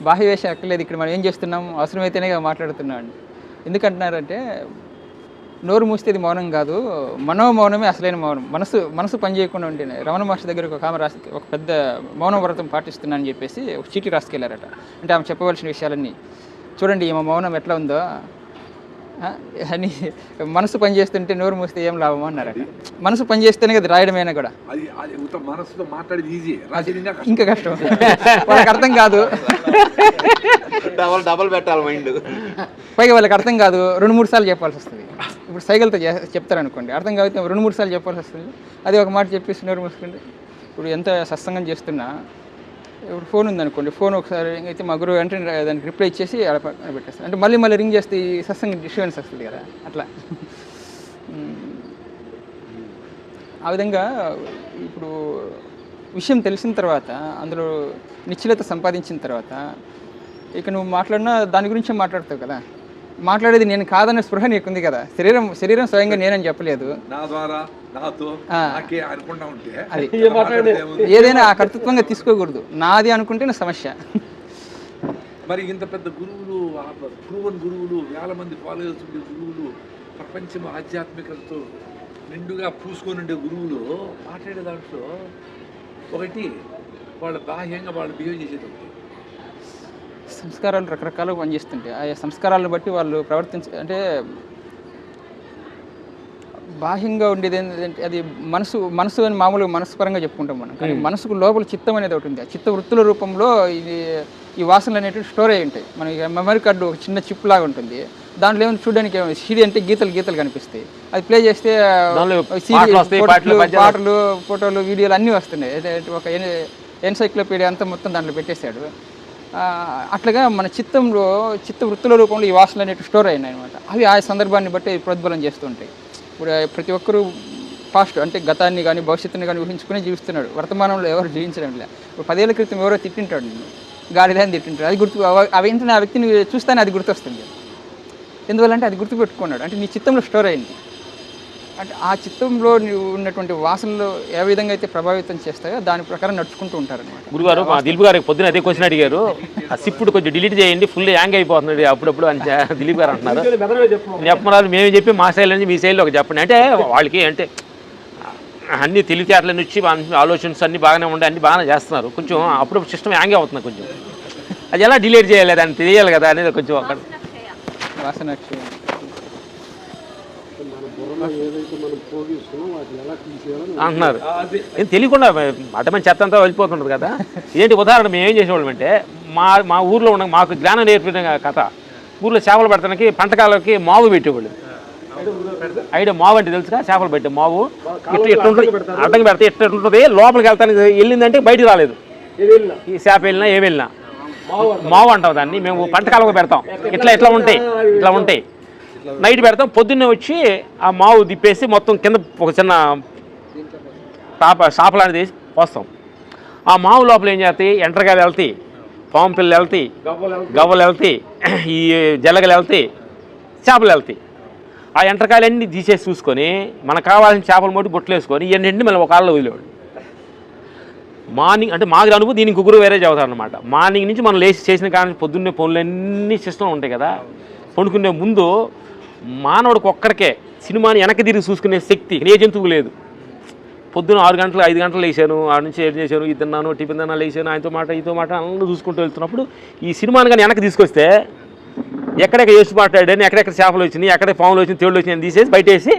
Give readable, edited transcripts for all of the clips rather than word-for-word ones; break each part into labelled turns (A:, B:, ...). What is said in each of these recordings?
A: బాహ్య వేషం అక్కర్లేదు, ఇక్కడ మనం ఏం చేస్తున్నాం అవసరమైతేనే మాట్లాడుతున్నాం. ఎందుకంటున్నారంటే నోరు మూస్తే ఇది మౌనం కాదు, మనోమౌనమే అసలైన మౌనం. మనసు పని చేయకుండా ఉంటేనే. రమణ మహర్షి దగ్గర ఒక ఆమె రాసి ఒక పెద్ద మౌన వ్రతం పాటిస్తున్నానని చెప్పేసి ఒక చీటీ రాసుకెళ్ళారట. అంటే ఆమె చెప్పవలసిన విషయాలన్నీ చూడండి, ఈమె మౌనం ఎట్లా ఉందో అని. మనసు పని చేస్తుంటే నోరు మూస్తే ఏం లాభం అన్నారట. మనసు పని చేస్తేనే కదా రాయడమైనా కూడా. ఇంకా కష్టం, వాళ్ళకి అర్థం కాదు.
B: డబల్ పెట్టాలి మైండ్.
A: పైగా వాళ్ళకి అర్థం కాదు, 2-3 సార్లు చెప్పాల్సి వస్తుంది. ఇప్పుడు సైకిల్తో చెప్తారనుకోండి, అర్థం కాబట్టి 2-3 సార్లు చెప్పాల్సి వస్తుంది. అది ఒక మాట చెప్పేసి నోరు మూసుకుంటే. ఇప్పుడు ఎంత సత్సంగం చేస్తున్నా, ఇప్పుడు ఫోన్ ఉందనుకోండి, ఫోన్ ఒకసారి అయితే మా గురువు అంటే దానికి రిప్లై ఇచ్చేసి అలా పెట్టేస్తాను. అంటే మళ్ళీ రింగ్ చేస్తే ఈ సత్సంగం డిస్టర్బెన్స్ వస్తుంది కదా, అట్లా. ఆ విధంగా ఇప్పుడు విషయం తెలిసిన తర్వాత, అందులో నిశ్చలత సంపాదించిన తర్వాత ఇక నువ్వు మాట్లాడినా దాని గురించే మాట్లాడతావు కదా. మాట్లాడేది నేను కాదనే స్పృహ నీకుంది కదా. శరీరం స్వయంగా నేనని చెప్పలేదు. అది ఏదైనా ఆ కర్తృత్వంగా తీసుకోకూడదు. నాది అనుకుంటే నా సమస్య.
C: మరి ఇంత పెద్ద గురువులు, ప్రూవన్ గురువులు, వేల మంది ఫాలోవర్స్ ఉండే గురువులు, ప్రపంచం ఆధ్యాత్మికతతో నిండుగా పూసుకొని ఉండే గురువులు మాట్లాడే దాంట్లో ఒకటి వాళ్ళ బాహ్యంగా వాళ్ళు బిహేవ్ చేసేది ఒకటి.
A: సంస్కారాలు రకరకాలుగా పనిచేస్తుంటాయి. ఆ సంస్కారాలను బట్టి వాళ్ళు అంటే బాహ్యంగా ఉండేది ఏంటంటే అది మనసు అని మామూలుగా మనస్పరంగా చెప్పుకుంటాం మనం. కానీ మనసుకు లోపల చిత్తం అనేది ఒకటి ఉంది. ఆ చిత్త వృత్తుల రూపంలో ఈ వాసనలు అనేవి స్టోర్ అయి ఉంటాయి. మనకి మెమరీ కార్డు ఒక చిన్న చిప్ లాగా ఉంటుంది. దాంట్లో ఏమైనా చూడడానికి సీడీ అంటే గీతలు కనిపిస్తాయి. అది ప్లే చేస్తే పాటలు, ఫోటోలు, వీడియోలు అన్నీ వస్తున్నాయి. ఒక ఎన్సైక్లోపీడియా అంతా మొత్తం దాంట్లో పెట్టేశాడు. అట్లాగా మన చిత్త వృత్తుల రూపంలో ఈ వాసనలు అనేవి స్టోర్ అయినాయి అనమాట. అవి ఆ సందర్భాన్ని బట్టి ప్రతిఫలం చేస్తుంటాయి. ఇప్పుడు ప్రతి ఒక్కరూ పాస్ట్ అంటే గతాన్ని కానీ భవిష్యత్తుని కానీ ఊహించుకుని జీవిస్తున్నాడు. వర్తమానంలో ఎవరు జీవించడం లేదు. ఇప్పుడు 10 ఏళ్ల క్రితం ఎవరో తిట్టింటాడు, నిన్ను గాడిదని తిట్టింటాడు. అది అవి ఏంటంటే ఆ వ్యక్తిని చూస్తానే అది గుర్తొస్తుంది. ఎందువల్లంటే అది గుర్తుపెట్టుకున్నాడు. అంటే నీ చిత్తంలో స్టోర్ అయింది. అంటే ఆ చిత్తంలో ఉన్నటువంటి వాసనలు ఏ విధంగా అయితే ప్రభావితం చేస్తాయో దాని ప్రకారం నడుచుకుంటూ ఉంటారనమాట.
D: గురుగారు మా దిలీప్ గారు పొద్దున అదే క్వశ్చన్ అడిగారు. ఆ సిప్పుడు కొంచెం డిలీట్ చేయండి, ఫుల్ హ్యాంగ్ అయిపోతున్నాడు అప్పుడప్పుడు అని దిలీప్ గారు అంటున్నారు. చెప్పమన్నారు, మేము చెప్పి మా సైడ్ నుంచి మీ సైడ్లో ఒక చెప్పండి. అంటే వాళ్ళకి అంటే అన్ని తెలివితేటల నుంచి ఆలోచనస్ అన్నీ బాగానే ఉండే, అన్ని బాగానే చేస్తున్నారు. కొంచెం అప్పుడప్పుడు సిస్టమ్ హ్యాంగ్ అవుతుంది. కొంచెం అది ఎలా డిలీట్ చేయాలి, దాన్ని తెలియాలి కదా అనేది కొంచెం అక్కడ
A: వాసన
D: అంటున్నారు. ఏం తెలియకుండా అటమని చెత్త అంతా వెళ్ళిపోతుంటుంది కదా. ఏంటి ఉదాహరణ మేము ఏం చేసేవాళ్ళం అంటే మా ఊర్లో ఉన్న మాకు జ్ఞానం నేర్పిన కథ, ఊర్లో చేపలు పెడతానికి పంటకాలకి మావు పెట్టేవాళ్ళు. ఐడియా మావు అంటే తెలుసుగా, చేపలు పెట్టే మావు ఇట్లా అడ్డంగా పెడితే ఎట్లా ఉంటుంది, లోపలికి వెళ్తానికి వెళ్ళిందంటే బయటికి రాలేదు. ఈ చేప వెళ్ళినా ఏమి వెళ్ళినా మావు అంటాం దాన్ని. మేము పంటకాలకు పెడతాం. ఇట్లా ఉంటాయి. నైట్ పెడతాం, పొద్దున్నే వచ్చి ఆ మావు దిప్పేసి మొత్తం కింద ఒక చిన్న షాప్ లాంటిది వేసి పోస్తాం. ఆ మావు లోపల ఏం చేస్తాయి, ఎండ్రకాయలు వెళ్తాయి, పాము పిల్లలు వెళ్తాయి, గవ్వలు వెళ్తాయి, ఈ జలగలు వెళ్తాయి, చేపలు వెళ్తాయి. ఆ ఎండ్రకాయలన్నీ తీసేసి చూసుకొని మనకు కావాల్సిన చేపల మొట్టి బొట్లు వేసుకొని ఇవన్నీ మళ్ళీ ఒక ఆళ్ళలో వదిలేవాడు. మార్నింగ్ అంటే మాకు అనుభవం, దీనికి గుగురు వేరే చదువుతారు అనమాట. మార్నింగ్ నుంచి మనం లేచి చేసిన కానీ పొద్దున్నే పనులన్నీ సిస్టమ్ ఉంటాయి కదా. పండుకునే ముందు మానవుడికి ఒక్కడికే సినిమాని వెనక్కి తిరిగి చూసుకునే శక్తి ఏ జంతువు లేదు. పొద్దున 6 గంటలు 5 గంటలు లేచాను, ఆడ నుంచి ఏం చేశాను, ఇది తిన్నాను, టిఫిన్ తిన్నా, లేచాను, ఆయనతో మాట ఈతో మాట అందరూ చూసుకుంటూ వెళ్తున్నప్పుడు ఈ సినిమాని కానీ వెనక్కి తీసుకొస్తే ఎక్కడెక్కడ వేసి మాట్లాడాడని, ఎక్కడెక్కడ చేపలు వచ్చినాయి, ఎక్కడ పాములు వచ్చినాయి, తేళ్ళు వచ్చినాయి తీసేసి బయట వేసి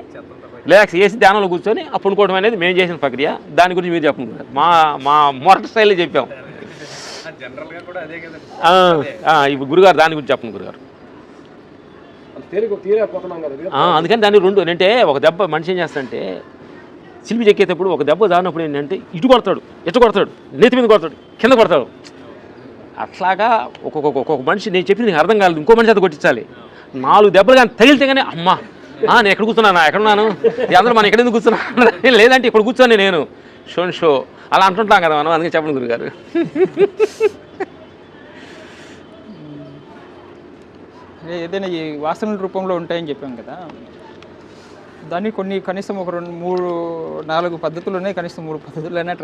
D: రిలాక్స్ చేసి ధ్యానంలో కూర్చొని ఆ పండుకోవడం అనేది మేము చేసిన ప్రక్రియ. దాని గురించి మీరు చెప్పండి. మా మొరట స్టైల్లో చెప్పాం. ఇప్పుడు గురుగారు దాని గురించి చెప్పండి గురుగారు. అందుకని దాన్ని రెండు అంటే ఒక దెబ్బ మనిషి ఏం చేస్తాడంటే శిల్పి చెక్కేటప్పుడు ఒక దెబ్బ దానినప్పుడు ఏంటంటే ఇటు కొడతాడు, కొడతాడు, నెత్తి మీద కొడతాడు, కింద కొడతాడు. అట్లాగా ఒక్కొక్క మనిషి నేను చెప్పి నీకు అర్థం కాలేదు, ఇంకో మనిషి అది కొట్టించాలి. 4 దెబ్బలు కానీ తగిలితే కానీ అమ్మా నేను ఎక్కడ కూర్చున్నాను, ఎక్కడున్నాను, అందరూ మనం ఎక్కడెందుకు కూర్చున్నాను, లేదంటే ఇప్పుడు కూర్చొని నేను షో అలా అంటుంటాం కదా మనం. అందుకే చెప్పండి గురుగారు.
A: ఏదైనా ఈ వాసనల రూపంలో ఉంటాయని చెప్పాం కదా. దాన్ని కొన్ని కనీసం ఒక 2, 3, 4 పద్ధతులు ఉన్నాయి. కనీసం 3 పద్ధతులైనా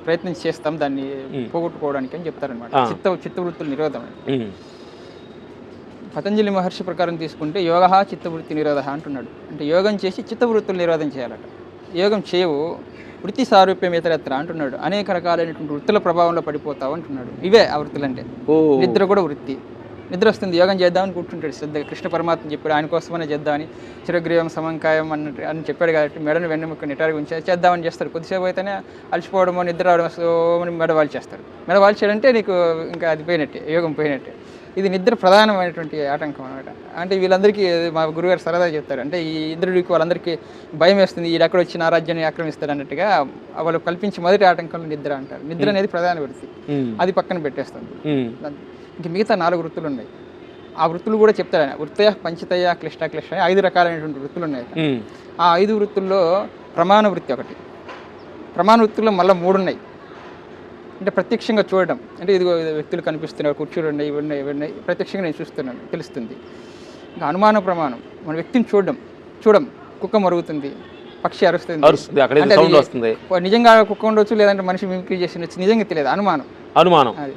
A: ప్రయత్నం చేస్తాం దాన్ని పోగొట్టుకోవడానికి అని చెప్తారనమాట. చిత్తవృత్తుల నిరోధం. పతంజలి మహర్షి ప్రకారం తీసుకుంటే యోగ చిత్తవృత్తి నిరోధ అంటున్నాడు. అంటే యోగం చేసి చిత్తవృత్తులు నిరోధం చేయాలట. యోగం చేయవు వృత్తి సారూప్యం ఇతరత్ర అంటున్నాడు. అనేక రకాలైనటువంటి వృత్తుల ప్రభావంలో పడిపోతావు అంటున్నాడు. ఇవే ఆ వృత్తులు అంటే. నిద్ర కూడా వృత్తి. నిద్ర వస్తుంది, యోగం చేద్దామని కూర్చుంటాడు శ్రద్ధ. కృష్ణ పరమాత్మ చెప్పాడు ఆయన కోసమనే చేద్దామని. చిరగ్రీవం సమంకాయం అని చెప్పాడు కాబట్టి మెడను వెన్నెముక్క నిటారుగా ఉంచి చేద్దామని చేస్తాడు. కొద్దిసేపు అయితేనే అలసిపోవడమో నిద్ర రావడం సోమని మెడవాళ్ళు చేస్తాడు. మెడవాళ్ళు చేయడంటే నీకు ఇంకా అది పోయినట్టే, యోగం పోయినట్టే. ఇది నిద్ర ప్రధానమైనటువంటి ఆటంకం అనమాట. అంటే వీళ్ళందరికీ మా గురుగారు సరదా చెప్తారు. అంటే ఈ ఇంద్రుడికి వాళ్ళందరికీ భయం వేస్తుంది, ఈ ఎక్కడ వచ్చి నా రాజ్యాన్ని ఆక్రమిస్తాడు అన్నట్టుగా వాళ్ళు కల్పించి మొదటి ఆటంకంలో నిద్ర అంటారు. నిద్ర అనేది ప్రధాన వృత్తి, అది పక్కన పెట్టేస్తుంది. ఇంక మిగతా 4 వృత్తులు ఉన్నాయి. ఆ వృత్తులు కూడా చెప్తాడు ఆయన. వృత్తయ పంచతయ క్లిష్ట అని 5 రకాలైనటువంటి వృత్తులు ఉన్నాయి. ఆ 5 వృత్తుల్లో ప్రమాణ వృత్తి ఒకటి. ప్రమాణ వృత్తుల్లో మళ్ళీ 3 ఉన్నాయి. అంటే ప్రత్యక్షంగా చూడడం, అంటే ఇదిగో వ్యక్తులు కనిపిస్తున్నారు, కుర్చీలు ఉన్నాయి, ఇవన్నీ ప్రత్యక్షంగా నేను చూస్తున్నాను తెలుస్తుంది. ఇంకా అనుమాన ప్రమాణం, మన వ్యక్తిని చూడం కుక్క మరుగుతుంది, పక్షి అరుస్తుంది, నిజంగా కుక్క ఉండొచ్చు, లేదంటే మనిషి మిమిక్రీ చేసి నిజంగా తెలియదు, అనుమానం అది.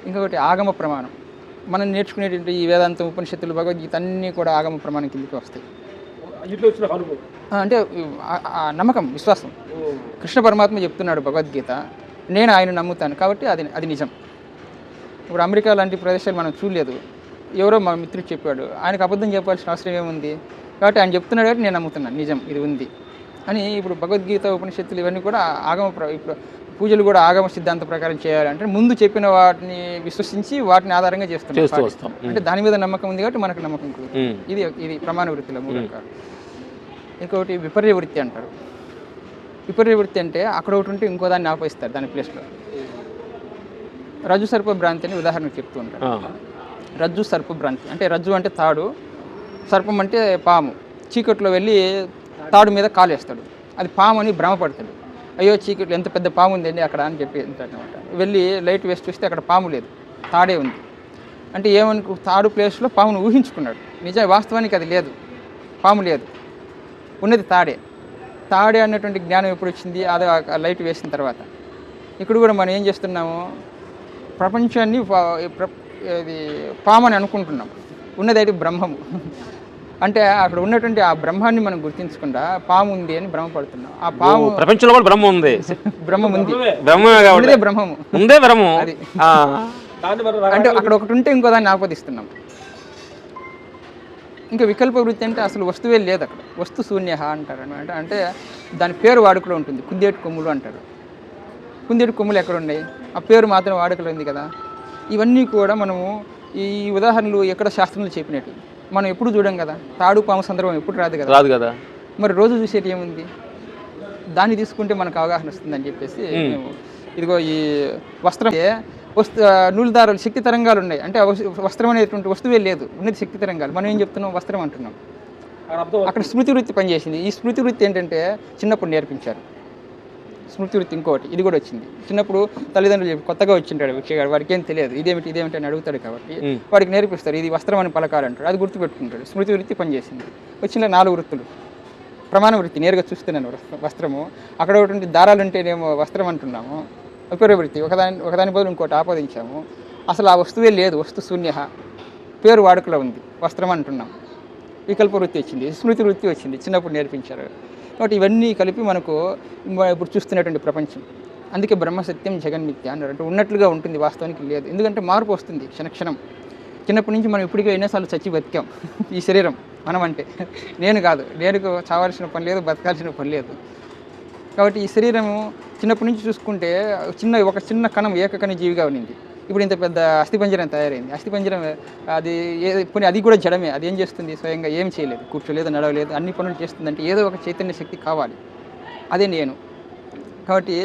A: ఇంకొకటి ఆగమ ప్రమాణం. మనం నేర్చుకునేటువంటి ఈ వేదాంతం, ఉపనిషత్తులు, భగవద్గీత అన్నీ కూడా ఆగమ ప్రమాణం కిందకి వస్తాయి. అంటే నమ్మకం, విశ్వాసం. కృష్ణ పరమాత్మ చెప్తున్నాడు భగవద్గీత, నేను ఆయన నమ్ముతాను కాబట్టి అది నిజం. ఇప్పుడు అమెరికా లాంటి ప్రదేశాలు మనం చూడలేదు, ఎవరో మా మిత్రుడు చెప్పాడు, ఆయనకు అబద్ధం చెప్పాల్సిన అవసరం ఏముంది, కాబట్టి ఆయన చెప్తున్నాడు కాబట్టి నేను నమ్ముతున్నాను, నిజం ఇది ఉంది అని. ఇప్పుడు భగవద్గీత, ఉపనిషత్తులు ఇవన్నీ కూడా ఇప్పుడు పూజలు కూడా ఆగమ సిద్ధాంత ప్రకారం చేయాలంటే ముందు చెప్పిన వాటిని విశ్వసించి వాటిని ఆధారంగా చేస్తాం. అంటే దాని మీద నమ్మకం ఉంది కాబట్టి మనకు నమ్మకం కుదురుతుంది. ఇది ప్రమాణ వృత్తిలో 3 రకాలు. ఇంకొకటి విపర్య వృత్తి అంటారు. విపర్య వృత్తి అంటే అక్కడ ఒకటి ఉంటే ఇంకో దాన్ని ఆపేస్తారు దాని ప్లేస్లో. రజ్జు సర్ప భ్రాంతి అని ఉదాహరణకు చెప్తూ ఉంటారు. రజ్జు సర్ప భ్రాంతి అంటే రజ్జు అంటే తాడు, సర్పం అంటే పాము. చీకట్లో వెళ్ళి తాడు మీద కాలేస్తాడు, అది పాము అని భ్రమపడతాడు. అయ్యో చీకట్లో ఎంత పెద్ద పాము ఉందండి అక్కడ అని చెప్పి అనమాట. వెళ్ళి లైట్ వేసి చూస్తే అక్కడ పాము లేదు, తాడే ఉంది. అంటే తాడు ప్లేస్లో పామును ఊహించుకున్నాడు. వాస్తవానికి అది లేదు, పాము లేదు, ఉన్నది తాడే అన్నటువంటి జ్ఞానం ఎప్పుడు వచ్చింది, అది లైట్ వేసిన తర్వాత. ఇక్కడ కూడా మనం ఏం చేస్తున్నాము, ప్రపంచాన్ని ఇది పాము అని అనుకుంటున్నాం, ఉన్నది అయితే బ్రహ్మము. అంటే అక్కడ ఉన్నటువంటి ఆ బ్రహ్మాన్ని మనం గుర్తించకుండా పాము ఉంది అని భ్రమపడుతున్నాం. ఆ పాము
D: ప్రపంచంలో కూడా బ్రహ్మం ఉంది,
A: బ్రహ్మము అది. అంటే అక్కడ ఒకటి ఉంటే ఇంకో దాన్ని ఆపాదిస్తున్నాం. ఇంకా వికల్ప వృత్తి అంటే అసలు వస్తువే లేదు అక్కడ, వస్తు శూన్య అంటారు అనమాట. అంటే దాని పేరు వాడుకలో ఉంటుంది, కుందేటి కొమ్ములు అంటారు. కుందేటి కొమ్ములు ఎక్కడ ఉన్నాయి, ఆ పేరు మాత్రం వాడుకలో ఉంది కదా. ఇవన్నీ కూడా మనము ఈ ఉదాహరణలు ఎక్కడ శాస్త్రంలో చెప్పినట్టు మనం ఎప్పుడు చూడం కదా. తాడు పాము సందర్భం ఎప్పుడు రాదు కదా. మరి రోజు చూసేది ఏముంది, దాన్ని తీసుకుంటే మనకు అవగాహన వస్తుందని చెప్పేసి మేము ఇదిగో ఈ వస్త్రం నూలు దారాలు శక్తి తరంగాలు ఉన్నాయి. అంటే వస్త్రం అనేటువంటి వస్తువే లేదు, ఉన్నది శక్తి తరంగాలు. మనం ఏం చెప్తున్నాం, వస్త్రం అంటున్నాం. అక్కడ స్మృతి వృత్తి పనిచేసింది. ఈ స్మృతి వృత్తి ఏంటంటే చిన్నప్పుడు నేర్పించారు. స్మృతి వృత్తి ఇంకోటి ఇది కూడా వచ్చింది. చిన్నప్పుడు తల్లిదండ్రులు చెప్పి కొత్తగా వచ్చింటాడు విషయాడు, వాడికి ఏం తెలియదు, ఇదేమిటి అని అడుగుతాడు కాబట్టి వాడికి నేర్పిస్తారు, ఇది వస్త్రం అని పలకాలంటాడు, అది గుర్తుపెట్టుకుంటాడు. స్మృతి వృత్తి పనిచేసింది. వచ్చిన 4 వృత్తులు. ప్రమాణ వృత్తి నేరుగా చూస్తున్నాను వస్త్రము, అక్కడ ఒకటి దారాలు ఉంటేనేమో వస్త్రం అంటున్నాము. విపర్య వృత్తి ఒకదాని బదులు ఇంకోటి ఆపాదించాము. అసలు ఆ వస్తువే లేదు, వస్తు శూన్య, పేరు వాడుకలో ఉంది, వస్త్రం అంటున్నాం. వికల్ప వృత్తి వచ్చింది, స్మృతి వృత్తి వచ్చింది, చిన్నప్పుడు నేర్పించారు. కాబట్టి ఇవన్నీ కలిపి మనకు ఇప్పుడు చూస్తున్నటువంటి ప్రపంచం. అందుకే బ్రహ్మసత్యం జగన్మిథ్య అన్నారు. అంటే ఉన్నట్లుగా ఉంటుంది, వాస్తవానికి లేదు. ఎందుకంటే మార్పు వస్తుంది క్షణక్షణం. చిన్నప్పటి నుంచి మనం ఇప్పటికే ఎన్నోసార్లు చచ్చి బతికాం. ఈ శరీరం మనం అంటే నేను కాదు, నేను చావాల్సిన పని లేదు, బతకాల్సిన పని లేదు. కాబట్టి ఈ శరీరము చిన్నప్పటి నుంచి చూసుకుంటే ఒక చిన్న కణం ఏకకణ జీవిగా ఉన్నింది. ఇప్పుడు ఇంత పెద్ద అస్థిపంజరం తయారైంది. అస్థిపంజరం అది కూడా జడమే. అది ఏం చేస్తుంది, స్వయంగా ఏం చేయలేదు, కూర్చోలేదు, నడవలేదు, అన్ని పనులు చేస్తుందంటే ఏదో ఒక చైతన్య శక్తి కావాలి, అదే నేను. కాబట్టి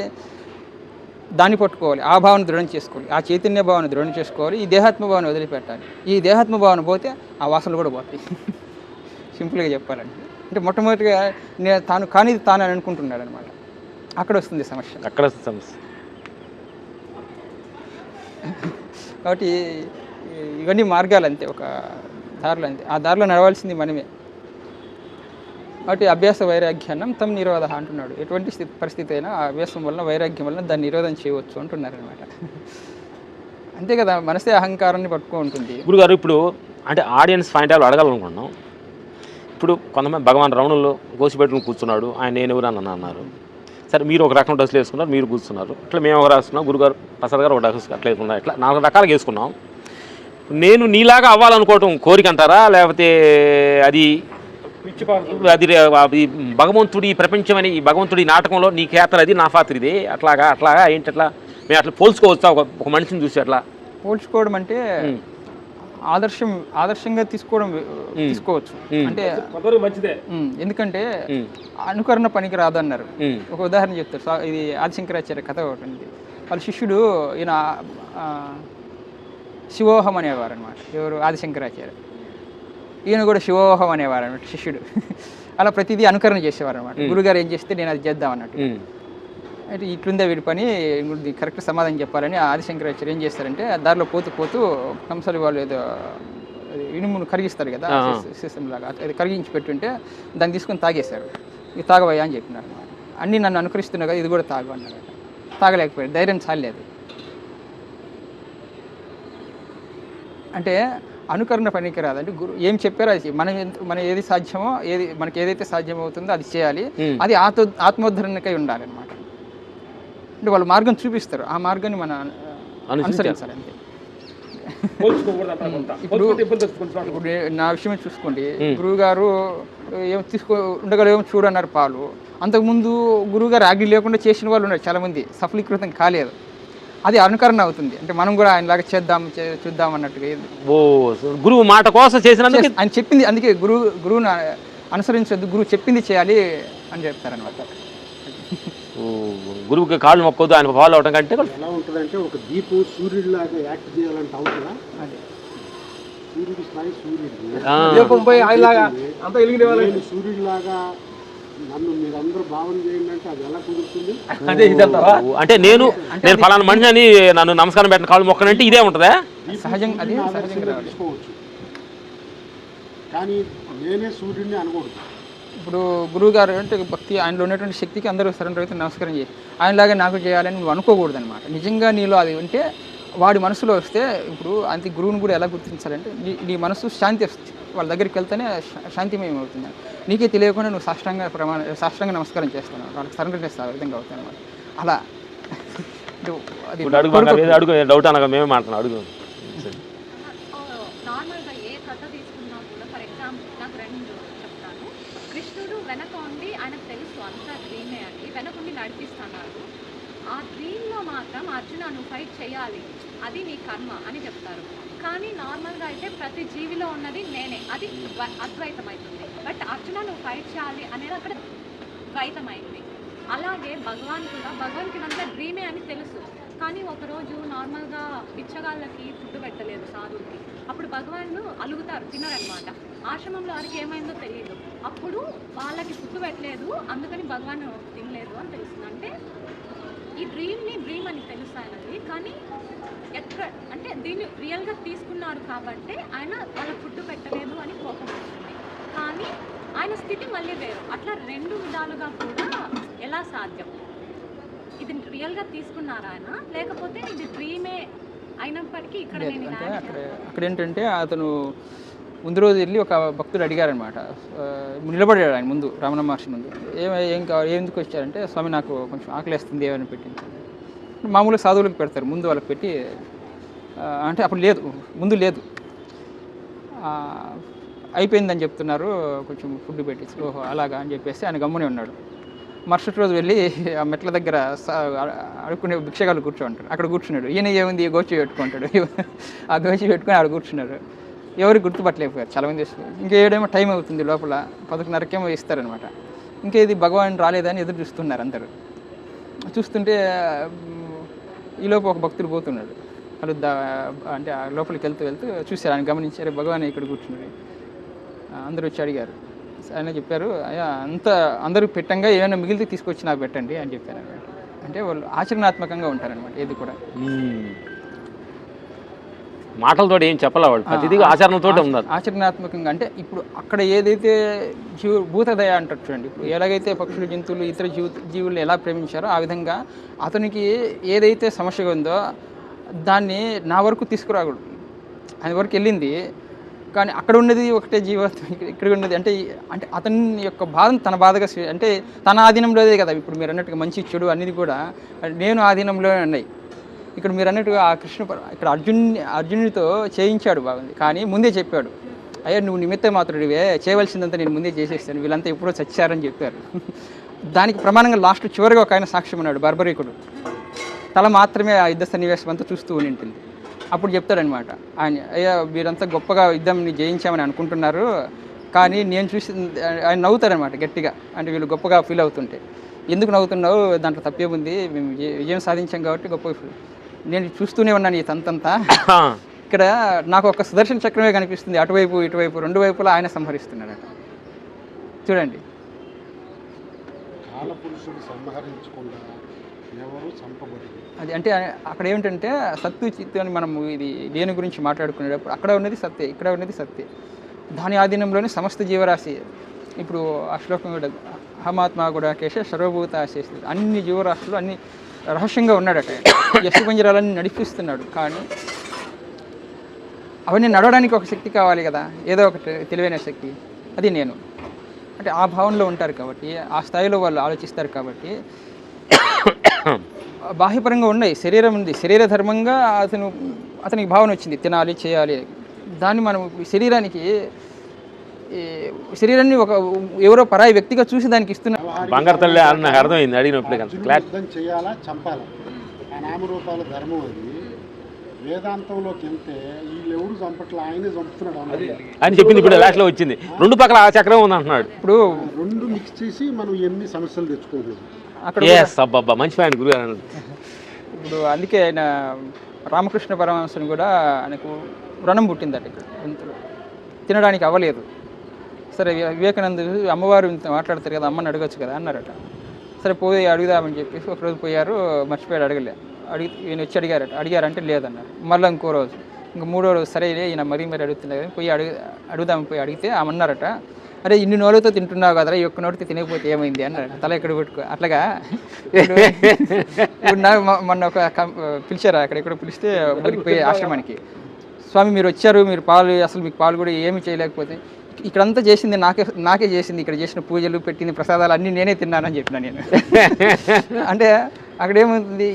A: దాన్ని పట్టుకోవాలి, ఆ భావన దృఢం చేసుకోవాలి, ఆ చైతన్య భావన దృఢం చేసుకోవాలి, ఈ దేహాత్మ భావన వదిలిపెట్టాలి. ఈ దేహాత్మ భావన పోతే ఆ వాసనలు కూడా పోతాయి. సింపుల్గా చెప్పాలంటే అంటే మొట్టమొదటిగా తాను కానిది తాను అని అనుకుంటున్నాడు అనమాట. అక్కడ వస్తుంది సమస్య. కాబట్టి ఇవన్నీ మార్గాలు అంతే, ఒక దారిలో అంతే. ఆ దారిలో నడవాల్సింది మనమే. కాబట్టి అభ్యాస వైరాగ్యానం తమ్ నిరోధ అంటున్నాడు. ఎటువంటి పరిస్థితి అయినా ఆ అభ్యాసం వలన వైరాగ్యం వలన దాన్ని నిరోధం చేయవచ్చు అంటున్నారు అనమాట. అంతే కదా, మనసే అహంకారాన్ని పట్టుకో ఉంటుంది.
D: గురుగారు ఇప్పుడు అంటే ఆడియన్స్ పాయింట్ ఆఫ్ అడగాలనుకుంటున్నాం. ఇప్పుడు కొంతమంది భగవాన్ రమణుల్లో గోసిపెట్టుకుని కూర్చున్నాడు, ఆయన నేను ఎవరు అని అన్నారు. సరే మీరు ఒక రకం డ్రెస్సులు వేసుకున్నారు, మీరు కూర్చున్నారు, ఇట్లా మేము ఒక రాసుకున్నాం, గురుగారు ప్రసాద్ గారు ఒక డ్రెస్ అట్లా వేసుకున్నారు, ఇట్లా 4 రకాలుగా వేసుకున్నాం. నేను నీలాగా అవ్వాలనుకోవటం కోరిక అంటారా, లేకపోతే అది అది భగవంతుడి ప్రపంచం అని ఈ భగవంతుడి నాటకంలో నీ ఖేతలు అది నా పాత్ర ఇది అట్లాగా ఏంటి అట్లా మేము అట్లా పోల్చుకోవచ్చా ఒక మనిషిని చూసి? అట్లా
A: పోల్చుకోవడం అంటే ఆదర్శంగా తీసుకోవచ్చు. అంటే
D: మంచిదే,
A: ఎందుకంటే అనుకరణ పనికి రాదన్నారు. ఒక ఉదాహరణ చెప్తారు, ఇది ఆదిశంకరాచార్య కథ ఒకటి ఉంది. వాళ్ళ శిష్యుడు ఈయన శివోహం అనేవారు అనమాట. ఎవరు? ఆదిశంకరాచార్య. ఈయన కూడా శివోహం అనేవారు అనమాట శిష్యుడు. అలా ప్రతిదీ అనుకరణ చేసేవారు అనమాట. గురుగారు ఏం చేస్తే నేను అది చేద్దాం అన్నట్టు. అయితే ఇట్లుందే వీడి పని, కరెక్ట్ సమాధానం చెప్పాలని ఆదిశంకరాచార్య ఏం చేస్తారంటే దారిలో పోతూ కంసాలి వాళ్ళు ఏదో ఇనుమును కరిగిస్తారు కదా సిస్టమ్ లాగా, అది కరిగించి పెట్టుంటే దాన్ని తీసుకొని తాగేశారు. ఇది తాగవయ్యా అని చెప్పినారు అనమాట. అన్నీ నన్ను అనుకరిస్తున్నావు కదా, ఇది కూడా తాగు అన్నారు. తాగలేకపోయాడు, ధైర్యం చాలేదు. అంటే అనుకరణ పనికి రాదు. అంటే గురు ఏం చెప్పారో అది మనం ఏది సాధ్యమో మనకి ఏదైతే సాధ్యమవుతుందో అది చేయాలి. అది ఆత్మోద్ధరణకై ఉండాలి అనమాట. అంటే వాళ్ళు మార్గం చూపిస్తారు, ఆ మార్గాన్ని మనం అనుసరించాలి అంతే. ఇప్పుడు నా విషయమే చూసుకోండి, గురువుగారు ఏం ఉండగలేమో చూడన్నారు పాలు. అంతకుముందు గురువుగారు ఆజ్ఞ లేకుండా చేసిన వాళ్ళు ఉన్నారు చాలామంది, సఫలీకృతం కాలేదు. అది అనుకరణ అవుతుంది. అంటే మనం కూడా ఆయనలాగా చూద్దాం అన్నట్టుగా.
D: గురువు మాట కోసం చేసినందుకు
A: ఆయన చెప్పింది, అందుకే గురువుని అనుసరించొద్దు, గురువు చెప్పింది చేయాలి అని చెప్తారనమాట.
D: గురువుకి కాళ్ళు మొక్కొద్దు, ఆయన ఫాలో అవడం కంటే
B: ఎలా ఉంటుందంటే ఒక దీపం సూర్యుడిలాగా యాక్ట్ చేయాలంటే అవుతుందా? సూర్యుడి స్థాయి సూర్యుడిలాగా నన్ను మీరందరూ భావన చేయండి అంటే అది ఎలా కుదురుతుంది?
D: అంటే నేను ఫలానా మనిషి అని నన్ను నమస్కారం పెట్టిన కాళ్ళు మొక్కనంటే ఇదే ఉంటుందా?
A: సహజంగా
B: తీసుకోవచ్చు, కానీ నేనే సూర్యుడిని అనకూడదు.
A: ఇప్పుడు గురువు గారు అంటే భక్తి, ఆయనలో ఉన్నటువంటి శక్తికి అందరూ సరెండర్ అయితే నమస్కారం చేయి, ఆయనలాగా నాకు చేయాలని నువ్వు అనుకోకూడదు అనమాట. నిజంగా నీలో అది ఉంటే వాడి మనసులో వస్తే, ఇప్పుడు అంతే గురువుని కూడా ఎలా గుర్తించాలంటే నీ మనసు శాంతి వస్తుంది, వాళ్ళ దగ్గరికి వెళ్తేనే శాంతిమయం అవుతుంది. నీకే తెలియకుండా నువ్వు సాష్టాంగ నమస్కారం చేస్తాను, వాళ్ళకి సరెండర్ చేస్తే ఆ విధంగా అవుతుంది అనమాట. అలా
D: డౌట్ అనగా మేమే మాట్లాడుతున్నాం, అడుగు.
E: నార్మల్గా ఏ కథ తీసుకున్నా కూడా, ఫర్ ఎగ్జాంపుల్ నాకు 2 చెప్తాను. కృష్ణుడు వెనక ఉండి ఆయనకు తెలుసు అంతా డ్రీమే అని, వెనకుండి నడిపిస్తున్నాడు. ఆ డ్రీమ్లో మాత్రం అర్జున నువ్వు ఫైట్ చేయాలి, అది నీ కర్మ అని చెప్తారు. కానీ నార్మల్గా అయితే ప్రతి జీవిలో ఉన్నది నేనే, అది అద్వైతం అవుతుంది. బట్ అర్జున నువ్వు ఫైట్ చేయాలి అనేది అక్కడ ద్వైతమైంది. అలాగే భగవాన్ కూడా, భగవాన్కి అంతా డ్రీమే అని తెలుసు, కానీ ఒకరోజు నార్మల్గా బిచ్చగాళ్ళకి ఫుడ్ పెట్టలేదు సాధువుకి. అప్పుడు భగవాన్ అలుగుతారు, తినరనమాట. ఆశ్రమంలో వారికి ఏమైందో తెలియదు. అప్పుడు వాళ్ళకి ఫుడ్ పెట్టలేదు, అందుకని భగవాన్ తినలేదు అని తెలుస్తుంది. అంటే ఈ డ్రీమ్ని డ్రీమ్ అని తెలుసు ఆయనది, కానీ ఎక్కడ అంటే దీన్ని రియల్గా తీసుకున్నారు కాబట్టి ఆయన వాళ్ళ ఫుడ్ పెట్టలేదు అని కోపం వస్తుంది. కానీ ఆయన స్థితి మళ్ళీ వేరు. అట్లా 2 విధాలుగా కూడా ఎలా సాధ్యం? ఇది రియల్గా తీసుకున్నారా ఆయన, లేకపోతే ఇది డ్రీమే అయినప్పటికీ ఇక్కడ
A: అక్కడ ఏంటంటే అతను ముందు రోజు వెళ్ళి ఒక భక్తుడు అడిగారనమాట, నిలబడాడు ఆయన ముందు, రమణ మహర్షి ముందు. ఏం కావాలి, ఎందుకు వచ్చారంటే, స్వామి నాకు కొంచెం ఆకలిస్తుంది ఏమని పెట్టింది. మామూలుగా సాధువులకు పెడతారు, ముందు వాళ్ళకి పెట్టి, అంటే అప్పుడు లేదు, ముందు లేదు, అయిపోయిందని చెప్తున్నారు, కొంచెం ఫుడ్ పెట్టించి. ఓహో అలాగా అని చెప్పేసి ఆయన గమ్మునే ఉన్నాడు. మరుసటి రోజు వెళ్ళి ఆ మెట్ల దగ్గర అడుక్కునే భిక్షగాళ్ళు కూర్చోంటారు, అక్కడ కూర్చున్నాడు. ఈయన ఏముంది, గోచి పెట్టుకుంటాడు, ఆ గోచి పెట్టుకొని ఆడ కూర్చున్నారు. ఎవరికి గుర్తుపట్టలేకపోయారు చాలామంది. ఇంకా ఏడేమో టైం అవుతుంది, లోపల 11:30కేమో ఇస్తారనమాట. ఇంకా ఇది భగవాన్ రాలేదని ఎదురు చూస్తున్నారు అందరూ. చూస్తుంటే ఈలోపు ఒక భక్తుడు పోతున్నాడు, కలుద్దా అంటే ఆ లోపలికి వెళ్తూ చూశారు, ఆయన గమనించారు, భగవాన్ ఇక్కడ కూర్చున్నాడు. అందరూ వచ్చి అడిగారు. ఆయన చెప్పారు, అయ్యా అందరూ పెట్టంగా ఏమైనా మిగిలితే తీసుకొచ్చి నాకు పెట్టండి అని చెప్పారు అనమాట. అంటే వాళ్ళు ఆచరణాత్మకంగా ఉంటారనమాట ఏది కూడా.
D: మాటలతో ఏం చెప్పలే వాళ్ళు, ప్రతిదీ ఆచరణతో ఉన్నారు.
A: ఆచరణాత్మకంగా అంటే ఇప్పుడు అక్కడ ఏదైతే భూతదయ అంటారు చూడండి, ఇప్పుడు ఎలాగైతే పక్షులు జంతువులు ఇతర జీవులు ఎలా ప్రేమించారో ఆ విధంగా అతనికి ఏదైతే సమస్య ఉందో దాన్ని నా వరకు తీసుకురాకూడదు, అది వరకు వెళ్ళింది. కానీ అక్కడ ఉన్నది ఒకటే జీవత్వం, ఇక్కడ ఉన్నది అంటే అంటే అతని యొక్క బాధను తన బాధగా అంటే తన ఆధీనంలోదే కదా. ఇప్పుడు మీరు అన్నట్టుగా మంచి చెడు అనేది కూడా నేను ఆధీనంలోనే ఉన్నాయి. ఇక్కడ మీరు అన్నట్టుగా ఆ ఇక్కడ అర్జునుడితో చేయించాడు, బాగుంది. కానీ ముందే చెప్పాడు, అయ్యా నువ్వు నిమిత్త మాత్రుడివే, చేయవలసిందంతా నేను ముందే చేసేస్తాను, వీళ్ళంతా ఎప్పుడో చచ్చారని చెప్పారు. దానికి ప్రమాణంగా లాస్ట్ చివరిగా ఒక ఆయన సాక్ష్యం ఉన్నాడు, బర్బరీకుడు. తల మాత్రమే ఆ యుద్ధ సన్నివేశం అంతా చూస్తూ ఉంటుంది. అప్పుడు చెప్తాడనమాట ఆయన, అయ్యా వీరంతా గొప్పగా యుద్ధంని జయించామని అనుకుంటున్నారు, కానీ నేను చూసి ఆయన నవ్వుతారనమాట గట్టిగా, అంటే వీళ్ళు గొప్పగా ఫీల్ అవుతుంటే. ఎందుకు నవ్వుతున్నావు, దాంట్లో తప్పేముంది, మేము విజయం సాధించాం కాబట్టి గొప్ప నేను చూస్తూనే ఉన్నాను ఈ తంతంతా. ఇక్కడ నాకు ఒక సుదర్శన చక్రమే కనిపిస్తుంది, అటువైపు ఇటువైపు రెండు వైపులా ఆయన సంహరిస్తున్నాడట. చూడండి,
B: కాలపురుషుడు సంహరించకుండా ఎవరు చంపబడి.
A: అది అంటే అక్కడ ఏమిటంటే సత్తు చిత్తు అని మనం ఇది దేని గురించి మాట్లాడుకునేటప్పుడు అక్కడ ఉన్నది సత్తే, ఇక్కడ ఉన్నది సత్తే, దాని ఆధీనంలోనే సమస్త జీవరాశి. ఇప్పుడు ఆ శ్లోకం కూడా అహమాత్మ కూడా కేశ సర్వభూత ఆశేస్తుంది, అన్ని జీవరాశులు అన్ని రహస్యంగా ఉన్నాడట. యశు పంజరాలన్నీ నడిపిస్తున్నాడు, కానీ అవన్నీ నడవడానికి ఒక శక్తి కావాలి కదా, ఏదో ఒకటి తెలివైన శక్తి, అది నేను. అంటే ఆ భావనలో ఉంటారు కాబట్టి, ఆ స్థాయిలో వాళ్ళు ఆలోచిస్తారు కాబట్టి బాహ్యపరంగా ఉన్నాయి, శరీరం ఉంది, శరీర ధర్మంగా అతనికి భావన వచ్చింది, తినాలి చేయాలి. దాన్ని మనం శరీరాన్ని ఒక ఎవరో పరాయి వ్యక్తిగా చూసి దానికి ఇస్తున్నా.
D: బంగారు తల్లి నాకు అర్థమైంది, అడిగినప్పుడు
B: చేయాలా చంపాలా, ఆ నామరూపాల ధర్మం అది. వేదాంతంలోకి వెళ్తే వీళ్ళెవరు చంపట్లా, ఆయనే చంపుతున్నాడు
D: అని చెప్పింది. ఇప్పుడు లాస్ట్లో వచ్చింది, రెండు పక్కల ఆ చక్రం ఉంది అంటున్నాడు.
A: ఇప్పుడు
B: రెండు మిక్స్ చేసి మనం ఎన్ని సమస్యలు తెచ్చుకుంటున్నాం
A: అక్కడ.
D: అబ్బా మంచి పాయింట్ గురుగారు.
A: ఇప్పుడు అందుకే ఆయన రామకృష్ణ పరమహంసని కూడా ఆయనకు వ్రణం పుట్టిందట, ఇక్కడ తినడానికి అవ్వలేదు. సరే వివేకానంద అమ్మవారు ఇంత మాట్లాడతారు కదా, అమ్మని అడగచ్చు కదా అన్నారట. సరే పోయి అడుగుదామని చెప్పేసి ఒకరోజు పోయారు, మర్చిపోయాడు, ఈయన వచ్చి అడిగారంటే లేదన్నారు. మళ్ళీ ఇంకో రోజు, ఇంక మూడో రోజు సరే ఈయన మరీ అడుగుతున్నారు కదా, పోయి అడుగుదామని అడిగితే ఆమన్నారట, అరే ఇన్ని నోళ్ళతో తింటున్నావు కదరా, ఈ ఒక్క నోటితో తినకపోతే ఏమైంది అన్నారట. తల ఎక్కడ పెట్టుకో. అట్లాగా ఇప్పుడు నాకు మొన్న ఒక పిలిచారు, అక్కడ పిలిస్తే ఊరికి పోయి ఆశ్రమానికి, స్వామి మీరు వచ్చారు, మీరు అసలు మీకు పాలు కూడా ఏమి చేయలేకపోతే, ఇక్కడంతా చేసింది నాకే చేసింది, ఇక్కడ చేసిన పూజలు పెట్టింది ప్రసాదాలు అన్నీ నేనే తిన్నానని చెప్పినా నేను. అంటే అక్కడ ఏమవుతుంది,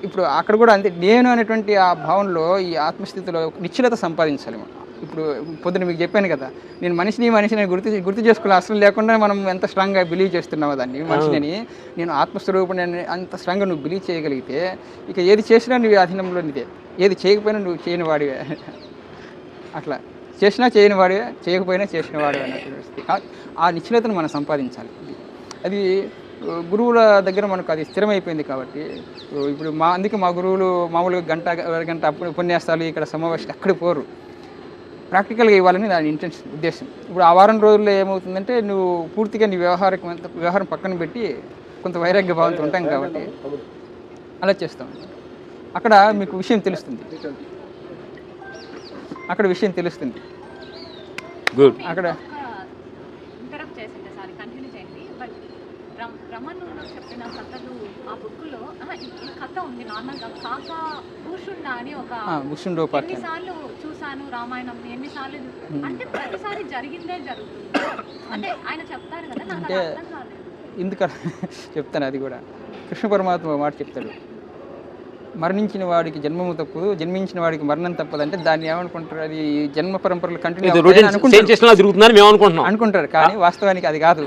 A: ఇప్పుడు అక్కడ కూడా అంతే, నేను అనేటువంటి ఆ భావనలో ఈ ఆత్మస్థితిలో నిశ్చలత సంపాదించాలి. ఇప్పుడు పొద్దున మీకు చెప్పాను కదా, నేను మనిషిని గుర్తు చేసుకోవాలి, అసలు లేకుండా మనం ఎంత స్ట్రాంగ్గా బిలీవ్ చేస్తున్నావో దాన్ని, మనిషిని నేను ఆత్మస్వరూపుని అంత స్ట్రాంగ్గా నువ్వు బిలీవ్ చేయగలిగితే ఇక ఏది చేసినా నువ్వు ఆధీనంలో నీదే, ఏది చేయకపోయినా నువ్వు చేయని వాడివే. అట్లా చేసినా చేయని వాడివే, చేయకపోయినా చేసిన వాడివే అన్నట్టు ఆ నిశ్చలతను మనం సంపాదించాలి. అది గురువుల దగ్గర మనకు అది స్థిరమైపోయింది కాబట్టి. ఇప్పుడు అందుకే మా గురువులు మామూలుగా గంట ఉపన్యాసాలు ఇక్కడ సమావేశాలు అక్కడ పోరు, ప్రాక్టికల్గా ఇవ్వాలని దాని ఉద్దేశం. ఇప్పుడు ఆ వారం రోజుల్లో ఏమవుతుందంటే నువ్వు పూర్తిగా నీ వ్యవహారం పక్కన పెట్టి కొంత వైరాగ్య భావంతో ఉంటాం కాబట్టి అలా చేస్తాం. అక్కడ మీకు విషయం తెలుస్తుంది,
D: గుడ్.
A: అక్కడ
E: ఇంటరప్ట్ చేసింది, సారీ కంటిన్యూ చేయండి. బట్ రమణులో చెప్పిన కథలు ఆ బుక్లో ఈ కథ ఉంది నార్మల్గా, కాకా భూషుండ అని ఒక ఎన్నిసార్లు చూశాను రామాయణం, ఎన్నిసార్లు అంటే ప్రతిసారి జరిగిందే జరుగుతుంది అంటే ఆయన చెప్తారు కదా, నాకు అది అర్థం కాలేదు.
A: ఎందుకని చెప్తాను, అది కూడా కృష్ణ పరమాత్మ మాట చెప్తాడు, మరణించిన వాడికి జన్మము తప్పదు, జన్మించిన వాడికి మరణం తప్పదు. అంటే దాన్ని ఏమనుకుంటారు, అది జన్మ పరంపరలు కంటిన్యూ అనుకుంటారు, కానీ వాస్తవానికి అది కాదు.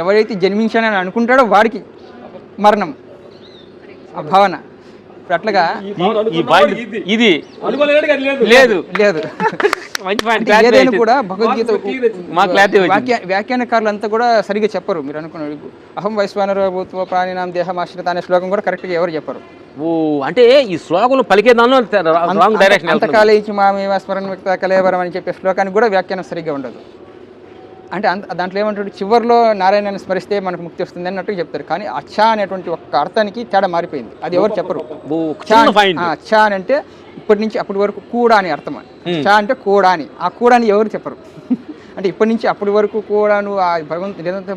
A: ఎవరైతే జన్మించానని అనుకుంటాడో వాడికి మరణం, ఆ భావన. అట్లాగా
D: ఇది లేదు
A: ఏదైనా కూడా భగవద్గీత వ్యాఖ్యానకారులు అంతా కూడా సరిగ్గా చెప్పరు. మీరు అనుకున్నారు అహం వైశ్వానరో భూత్వ ప్రాణినాం దేహమాశ్రిత అనే శ్లోకం కూడా కరెక్ట్గా ఎవరు చెప్పరు.
D: అంటే ఈ శ్లోకంలో పలికే దానిలో
A: అంతకాలే ఇచ్చి మామేవ స్మరణ వ్యక్త కలేవరం అని చెప్పే శ్లోకానికి కూడా వ్యాఖ్యానం సరిగ్గా ఉండదు. అంటే దాంట్లో ఏమంటాడు, చివరిలో నారాయణాన్ని స్మరిస్తే మనకు ముక్తి వస్తుంది అన్నట్టు చెప్తారు, కానీ అచ్చా అనేటువంటి ఒక్క అర్థానికి తేడా మారిపోయింది, అది ఎవరు చెప్పరు. అచ్చా అని అంటే ఇప్పటి నుంచి అప్పటి వరకు కూడా అని అర్థం. చా అంటే కూడా అని, ఆ కూడా అని ఎవరు చెప్పరు. అంటే ఇప్పటి నుంచి అప్పటి వరకు కూడా నువ్వు ఆ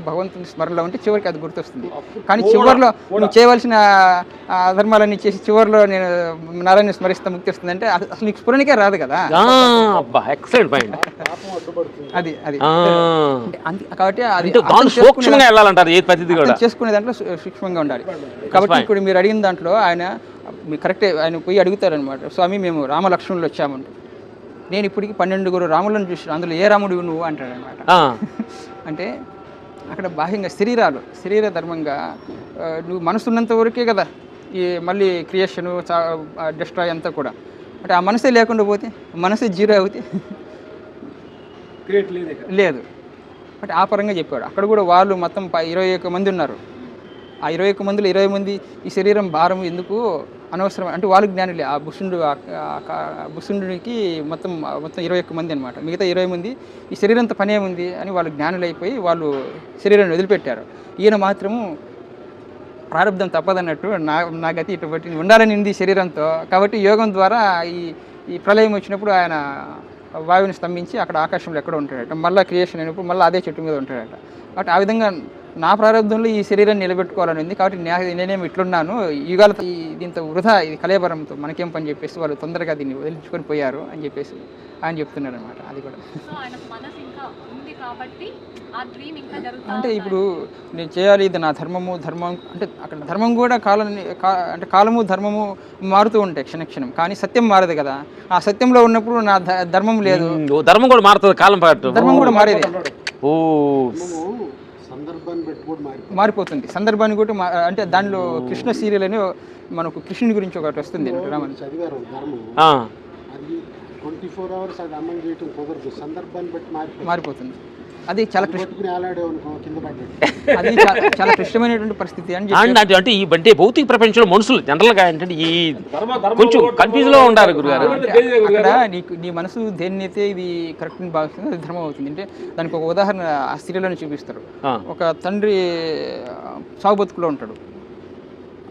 A: భగవంతుని స్మరణలో ఉంటే చివరికి అది గుర్తొస్తుంది. కానీ చివరిలో నువ్వు చేయవలసిన అధర్మాలన్నీ చేసి చివరిలో నేను నారాయణ స్మరిస్తే ముక్తి వస్తుంది అంటే అసలు నీకు స్ఫురణకే రాదు కదా.
D: Excellent point.
A: అది అది కాబట్టి అది చేసుకునే దాంట్లో సూక్ష్మంగా ఉండాలి. కాబట్టి ఇప్పుడు మీరు అడిగిన దాంట్లో ఆయన కరెక్టే, ఆయన పోయి అడుగుతారనమాట, స్వామి మేము రామలక్ష్మణులు వచ్చామంటే, నేను ఇప్పటికి 12 రాములను చూసి అందులో ఏ రాముడు నువ్వు అంటాడనమాట. అంటే అక్కడ బాహ్యంగా శరీర ధర్మంగా నువ్వు మనసు ఉన్నంత వరకే కదా ఈ మళ్ళీ క్రియేషను డిస్ట్రాయ్ అంతా కూడా. అంటే ఆ మనసే లేకుండా పోతే, మనసే జీరో అవుతే లేదు. అంటే ఆ పరంగా చెప్పాడు. అక్కడ కూడా వాళ్ళు మొత్తం 21 మంది ఉన్నారు. ఆ 21 మందిలో 20 మంది ఈ శరీరం భారం ఎందుకు అనవసరం అంటే వాళ్ళు జ్ఞానులే. ఆ బుషుండునికి మొత్తం 21 మంది అనమాట. మిగతా 20 మంది ఈ శరీరంతో పని ఏముంది అని వాళ్ళు జ్ఞానులైపోయి వాళ్ళు శరీరాన్ని వదిలిపెట్టారు. ఈయన మాత్రము ప్రారంధం తప్పదన్నట్టు నా గతి ఇటువంటి ఉండాలని ఉంది శరీరంతో. కాబట్టి యోగం ద్వారా ఈ ప్రళయం వచ్చినప్పుడు ఆయన వాయువుని స్తంభించి అక్కడ ఆకాశంలో ఎక్కడో ఉంటాడట. మళ్ళీ క్రియేషన్ అయినప్పుడు మళ్ళీ అదే చెట్టు మీద ఉంటాడట. కాబట్టి ఆ విధంగా నా ప్రారంభంలో ఈ శరీరాన్ని నిలబెట్టుకోవాలని ఉంది. కాబట్టి నేనేమి ఇట్లున్నాను యుగాల దీంతో వృధా, ఇది కలేబరంతో మనకేం పని చెప్పేసి వాళ్ళు తొందరగా దీన్ని వదిలించుకొని పోయారు అని చెప్పేసి ఆయన చెప్తున్నాడు అనమాట. అది కూడా అంటే ఇప్పుడు నేను చేయాలి, ఇది నా ధర్మం అంటే అక్కడ ధర్మం కూడా కాలము ధర్మము మారుతూ ఉంటాయి క్షణక్షణం, కానీ సత్యం మారదు కదా. ఆ సత్యంలో ఉన్నప్పుడు నా ధర్మం లేదు,
D: ధర్మం కూడా మారుతుంది, కాలం పాటు
A: ధర్మం కూడా మారేది. మారిపోతుంది సందర్భాన్ని కూడా. అంటే దానిలో కృష్ణ సీరియల్ అని మనకు కృష్ణుని గురించి ఒకటి వస్తుంది
B: చదివారు ధర్మం, అది 24 hours అది అమలు చేయటం కుదరదు, సందర్భాన్ని బట్టి మారిపోతుంది. అది చాలా అది చాలా క్లిష్టమైనటువంటి పరిస్థితి అని
D: అంటే ఈ అంటే భౌతిక ప్రపంచంలో మనుషులు జనరల్గా ఏంటంటే ఈ కొంచెం కన్ఫ్యూజ్ లో ఉంటారు గురుగారు.
A: అక్కడ నీ మనసు దేన్నైతే ఇది కరెక్ట్ అని భావిస్తుంది అది ధర్మం అవుతుంది. అంటే దానికి ఒక ఉదాహరణ ఆ స్త్రీలను చూపిస్తారు. ఒక తండ్రి సాగు బతుకులో ఉంటాడు,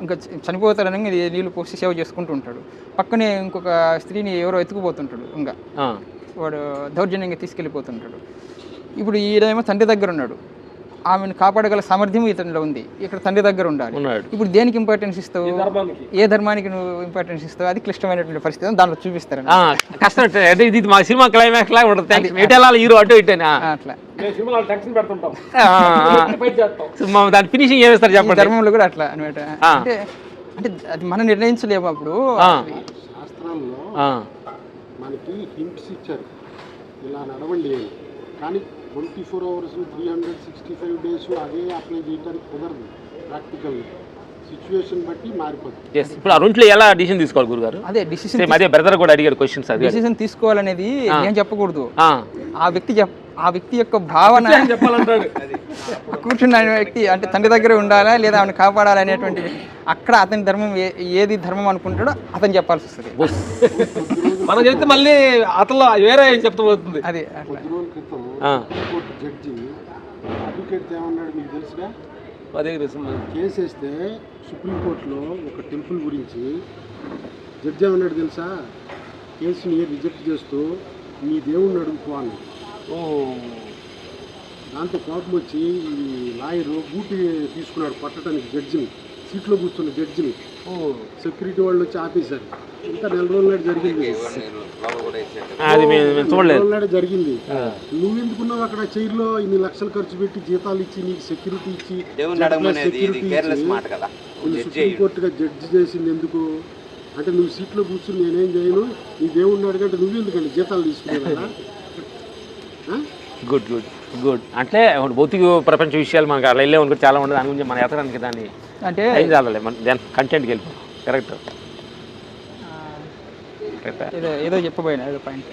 A: ఇంకా చనిపోతారని నీళ్ళు పోసి సేవ చేసుకుంటూ ఉంటాడు. పక్కనే ఇంకొక స్త్రీని ఎవరో ఎత్తుకుపోతుంటాడు, ఇంకా వాడు దౌర్జన్యంగా తీసుకెళ్ళిపోతుంటాడు. ఇప్పుడు ఈయనేమో తండ్రి దగ్గర ఉన్నాడు, ఆమెను కాపాడగల సామర్థ్యం ఇతనిలో ఉంది, ఇక్కడ తండ్రి దగ్గర ఉండాలి. ఇప్పుడు దేనికి ఇంపార్టెన్స్ ఇస్తావు, ఏ ధర్మానికి నువ్వు ఇంపార్టెన్స్ ఇస్తావు, అది క్లిష్టమైనటువంటి పరిస్థితి దాంట్లో చూపిస్తారు.
D: కష్టం ఇది మా సినిమా క్లైమాక్స్ లాగా ఉంటుంది, హీరో అటు ఇటేనా అట్లా దాని ఫినిషింగ్ ఏమిస్తారు చెప్పండి.
A: ధర్మంలో కూడా అట్లా అనమాట. అంటే అంటే అది మనం నిర్ణయించలేము. అప్పుడు
B: శాస్త్రాల్లో మనకి హింట్స్ ఇచ్చారు ఇలా నడవండి, కానీ 24 hours 365 days అదే అప్లై చేయడానికి కుదరదు. ప్రాక్టికల్ సిచ్యువేషన్ బట్టి మారిపోతుంది.
D: ఇప్పుడు ఆ రెంట్లో ఎలా డిసిషన్ తీసుకోవాలి గురుగారు?
A: అదే డిసిషన్,
D: అదే బ్రదర్ కూడా అడిగారు క్వశ్చన్స్. అది
A: డిసిషన్ తీసుకోవాలనేది నేను చెప్పకూడదు, ఆ వ్యక్తి యొక్క భావన చెప్పాలంటాడు. కూర్చున్న వ్యక్తి అంటే తండ్రి దగ్గర ఉండాలా లేదా ఆమెను కాపాడాలి అనేటువంటి అక్కడ అతని ధర్మం ఏది ధర్మం అనుకుంటాడో అతను చెప్పాల్సి వస్తుంది.
C: మనం చెప్తే మళ్ళీ అతను వేరే చెప్తూ పోతుంది.
A: అది
B: జడ్జి అడ్వకేట్ ఏమన్నాడు మీకు తెలుసుగా? కేసు వేస్తే సుప్రీంకోర్టులో ఒక టెంపుల్ గురించి జడ్జి ఏమన్నాడు తెలుసా? కేసుని రిజెక్ట్ చేస్తూ మీ దేవుణ్ణి అడుగుకో అన్నాడు. దాంతో కోపం వచ్చి ఈ లాయరు బూటి తీసుకున్నాడు పట్టడానికి జడ్జిని, సీట్లో కూర్చున్న జడ్జిని. సెక్యూరిటీ వాళ్ళు వచ్చి ఆపేశారు. ఇంకా 4 రోజుల నాడు జరిగింది. జరిగింది. నువ్వెందుకున్నావు అక్కడ చైర్లో ఇన్ని లక్షలు ఖర్చు పెట్టి జీతాలు ఇచ్చి నీకు సెక్యూరిటీ ఇచ్చి సుప్రీంకోర్టుగా జడ్జి చేసింది ఎందుకు అంటే నువ్వు సీట్లో కూర్చుని నేనేం చేయను నీ దేవుడిని అడిగంటే నువ్వెందుకండి జీతాలు తీసుకునేదా?
D: Good good good. అంటే భౌతిక ప్రపంచ విషయాలు మనకు అలా వెళ్ళే ఉంటుంది, చాలా ఉండదు. దాని గురించి మనం ఎత్తడానికి దాన్ని
A: అంటే
D: ఏం చాలే మన దాని కంటెంట్కి వెళ్ళిపోతాం. కరెక్ట్.
A: ఏదో చెప్పబోయినా ఏదో పాయింట్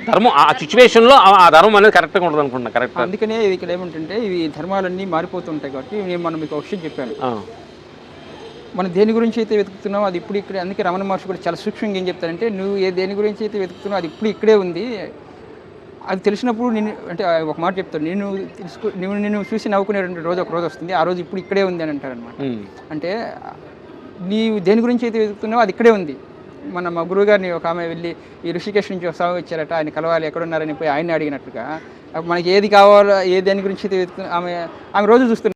D: ధర్మం ఆ సిచ్యువేషన్లో ఆ ధర్మం అనేది కరెక్ట్గా ఉంటుంది అనుకుంటున్నా. కరెక్ట్.
A: అందుకనే ఇది ఇక్కడ ఏమిటంటే ఇవి ధర్మాలన్నీ మారిపోతుంటాయి. కాబట్టి నేను మనం మీకు ఒక విషయం చెప్పాను, మనం దేని గురించి అయితే వెతుకుతున్నావు అది ఇప్పుడు ఇక్కడే. అందుకే రమణ మహర్షి కూడా చాలా సూక్ష్మంగా ఏం చెప్తారంటే నువ్వు దేని గురించి అయితే వెతుకుతున్నావు అది ఇప్పుడు ఇక్కడే ఉంది. అది తెలిసినప్పుడు నేను అంటే ఒక మాట చెప్తాను, నిన్ను చూసి నవ్వుకునేటువంటి రోజు ఒక రోజు వస్తుంది, ఆ రోజు ఇప్పుడు ఇక్కడే ఉంది అని అంటారనమాట. అంటే నీవు దేని గురించి అయితే వెతుకుతున్నావో అది ఇక్కడే ఉంది, మా గురువు గారిని ఒక ఆమె వెళ్ళి ఈ ఋషికేశ్ నుంచి ఒక స్వామి వచ్చారట, ఆయన కలవాలి, ఎక్కడున్నారని పోయి ఆయన్ని అడిగినట్టుగా మనకి ఏది కావాలో ఏ దేని గురించి ఆమె రోజు చూస్తుంది.